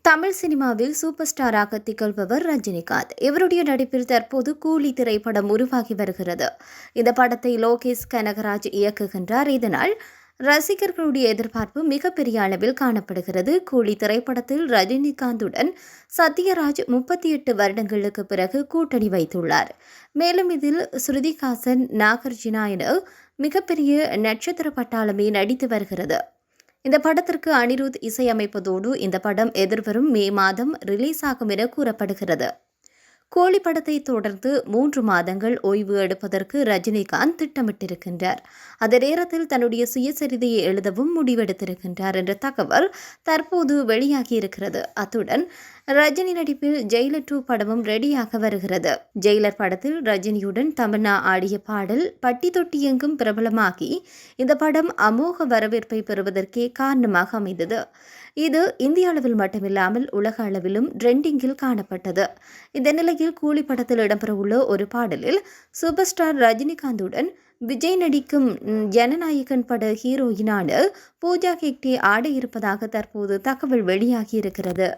தமிழ் சினிமாவில் சூப்பர் ஸ்டாராக திகழ்பவர் ரஜினிகாந்த். இவருடைய நடிப்பில் தற்போது கூலி திரைப்படம் உருவாகி வருகிறது. இந்த படத்தை லோகேஷ் கனகராஜ் இயக்குகின்றார். இதனால் ரசிகர்களுடைய எதிர்பார்ப்பு மிகப்பெரிய அளவில் காணப்படுகிறது. கூலி திரைப்படத்தில் ரஜினிகாந்துடன் சத்யராஜ் 38 வருடங்களுக்கு பிறகு கூட்டணி வைத்துள்ளார். மேலும் இதில் ஸ்ருதிஹாசன், நாகார்ஜுனா என மிகப்பெரிய நட்சத்திர பட்டாளமே நடித்து வருகிறது. இந்த படத்திற்கு அனிருத் இசையமைப்பதோடு இந்த படம் எதிர்வரும் மே மாதம் ரிலீஸ் ஆகும் என கூறப்படுகிறது. கோழி படத்தை தொடர்ந்து 3 மாதங்கள் ஓய்வு எடுப்பதற்கு ரஜினிகாந்த் திட்டமிட்டிருக்கின்றார். அதே நேரத்தில் தன்னுடைய சுயசரிதையை எழுதவும் முடிவெடுத்திருக்கின்றார் என்ற தகவல் தற்போது வெளியாகியிருக்கிறது. அத்துடன் ரஜினி நடிப்பில் ஜெயிலர் 2 படமும் ரெடியாக வருகிறது. ஜெயிலர் படத்தில் ரஜினியுடன் தமன்னா ஆடிய பாடல் பட்டி தொட்டி எங்கும் பிரபலமாகி இந்த படம் அமோக வரவேற்பை பெறுவதற்கே காரணமாக அமைந்தது. இது இந்திய அளவில் மட்டுமில்லாமல் உலக அளவிலும் ட்ரெண்டிங்கில் காணப்பட்டது. இந்த நிலையில் கூலி படத்தில் இடம்பெறவுள்ள ஒரு பாடலில் சூப்பர் ஸ்டார் ரஜினிகாந்துடன் விஜய் நடிக்கும் ஜனநாயகன் பட ஹீரோயினான பூஜா ஹெக்டே ஆட இருப்பதாக தற்போது தகவல் வெளியாகியிருக்கிறது.